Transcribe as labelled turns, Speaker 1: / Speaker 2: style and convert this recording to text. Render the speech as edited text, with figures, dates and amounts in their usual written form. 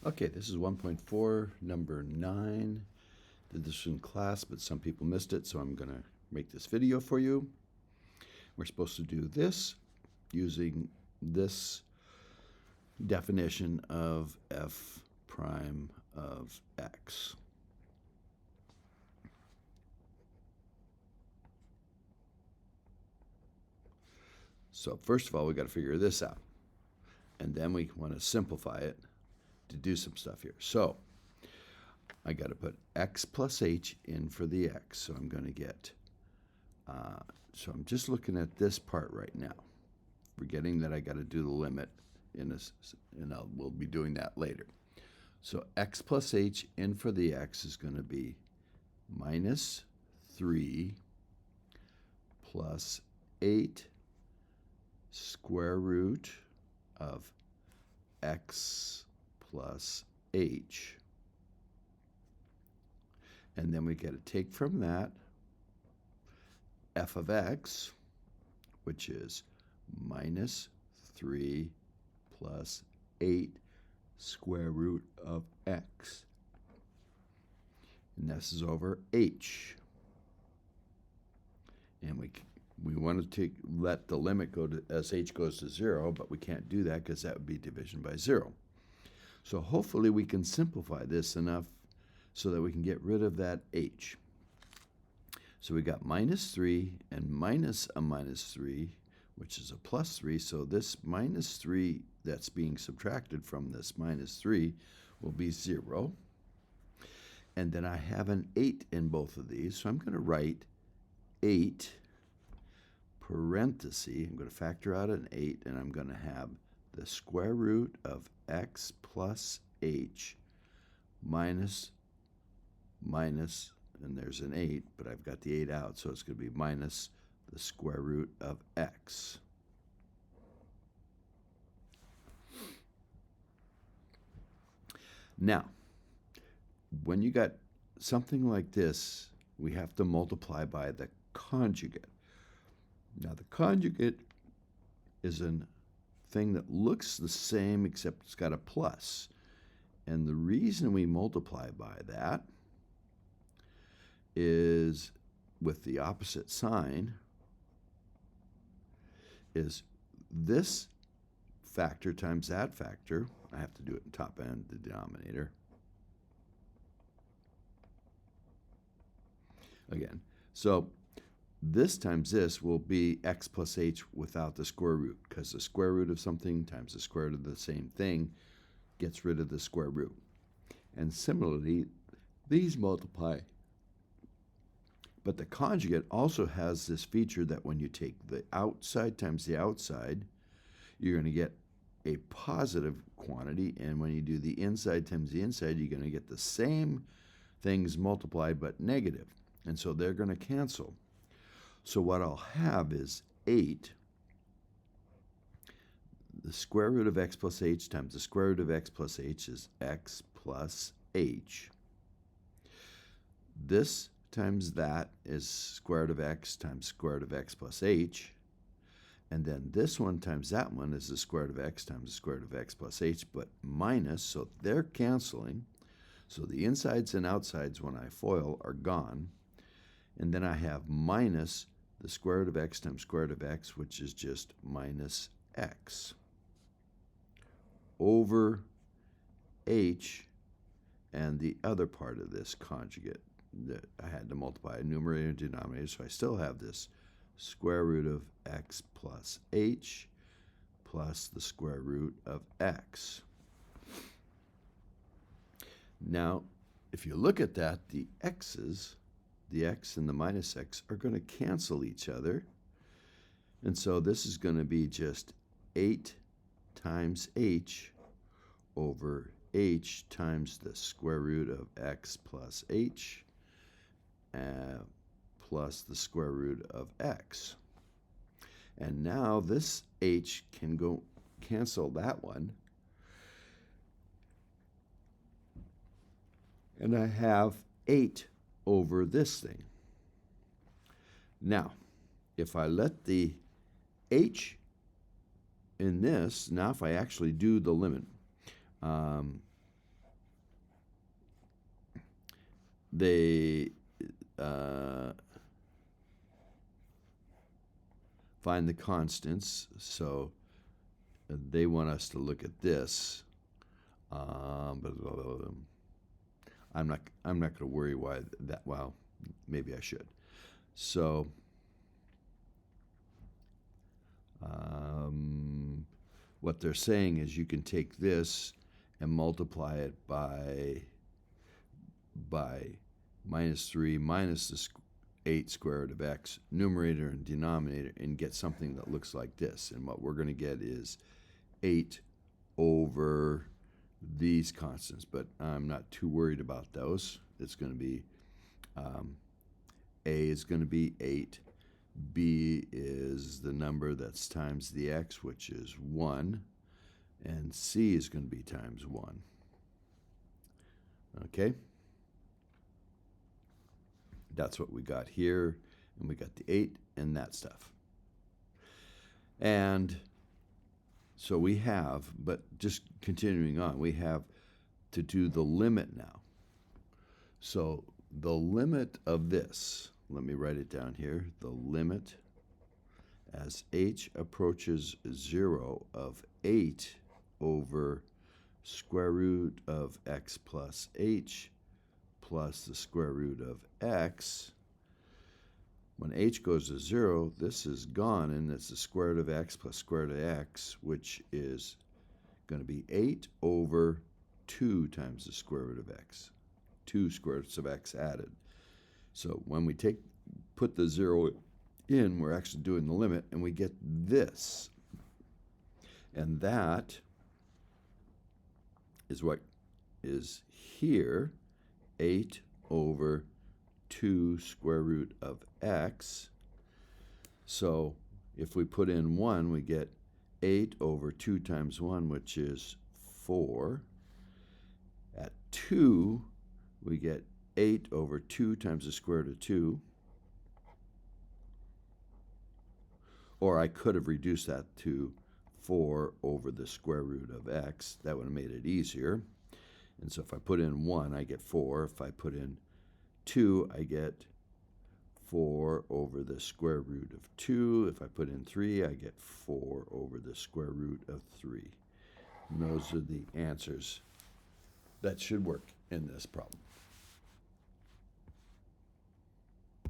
Speaker 1: Okay, this is 1.4, number 9. Did this in class, but some people missed it, so I'm going to make this video for you. We're supposed to do this using this definition of f prime of x. So first of all, we got to figure this out. And then we want to simplify it to do some stuff here. So I got to put x plus h in for the x. So I'm going to get, so I'm just looking at this part right now, forgetting that I got to do the limit in this, and we'll be doing that later. So x plus h in for the x is going to be minus 3 plus 8 square root of x plus h. And then we get to take from that f of x, which is minus 3 plus 8 square root of x. And this is over h. And we want to let the limit go to as h goes to 0, but we can't do that because that would be division by 0. So hopefully we can simplify this enough so that we can get rid of that h. So we got minus 3 and minus a minus 3, which is a plus 3. So this minus 3 that's being subtracted from this minus 3 will be 0. And then I have an 8 in both of these, so I'm going to write 8 parenthesis. I'm going to factor out an 8, and I'm going to have the square root of x plus h minus, and there's an 8, but I've got the 8 out, so it's going to be minus the square root of x. Now, when you got something like this, we have to multiply by the conjugate. Now, the conjugate is a thing that looks the same except it's got a plus. And the reason we multiply by that is with the opposite sign is this factor times that factor. I have to do it in top and the denominator. Again, so this times this will be x plus h without the square root, because the square root of something times the square root of the same thing gets rid of the square root. And similarly, these multiply. But the conjugate also has this feature that when you take the outside times the outside, you're going to get a positive quantity, and when you do the inside times the inside, you're going to get the same things multiplied but negative. And so they're going to cancel. So what I'll have is 8, the square root of x plus h times the square root of x plus h is x plus h. This times that is square root of x times square root of x plus h. And then this one times that one is the square root of x times the square root of x plus h, but minus, so they're canceling. So the insides and outsides, when I FOIL, are gone. And then I have minus the square root of x times square root of x, which is just minus x, over h and the other part of this conjugate that I had to multiply numerator and denominator. So I still have this square root of x plus h plus the square root of x. Now, if you look at that, the x's, the x and the minus x, are going to cancel each other. And so this is going to be just 8 times h over h times the square root of x plus h plus the square root of x. And now this h can go cancel that one. And I have 8 over this thing. Now, if I let the h in this, now if I actually do the limit, they uh, find the constants. So they want us to look at this. But I'm not going to worry why that. Well, maybe I should. So what they're saying is you can take this and multiply it by -3 minus the 8 square root of x, numerator and denominator, and get something that looks like this. And what we're going to get is 8 over these constants, but I'm not too worried about those. It's going to be A is going to be 8. B is the number that's times the x, which is 1. And C is going to be times 1. Okay? That's what we got here. And we got the 8 and that stuff. And so we have, but just continuing on, we have to do the limit now. So the limit of this, let me write it down here, the limit as h approaches 0 of 8 over square root of x plus h plus the square root of x. When h goes to 0, this is gone, and it's the square root of x plus square root of x, which is going to be 8 over 2 times the square root of x. 2 square roots of x added. So when we put the 0 in, we're actually doing the limit, and we get this. And that is what is here, 8 over 2 square root of x. So if we put in 1, we get 8 over 2 times 1, which is 4. At 2, we get 8 over 2 times the square root of 2. Or I could have reduced that to 4 over the square root of x. That would have made it easier. And so if I put in 1, I get 4. If I put in 2, I get 4 over the square root of 2. If I put in 3, I get 4 over the square root of 3. And those are the answers that should work in this problem.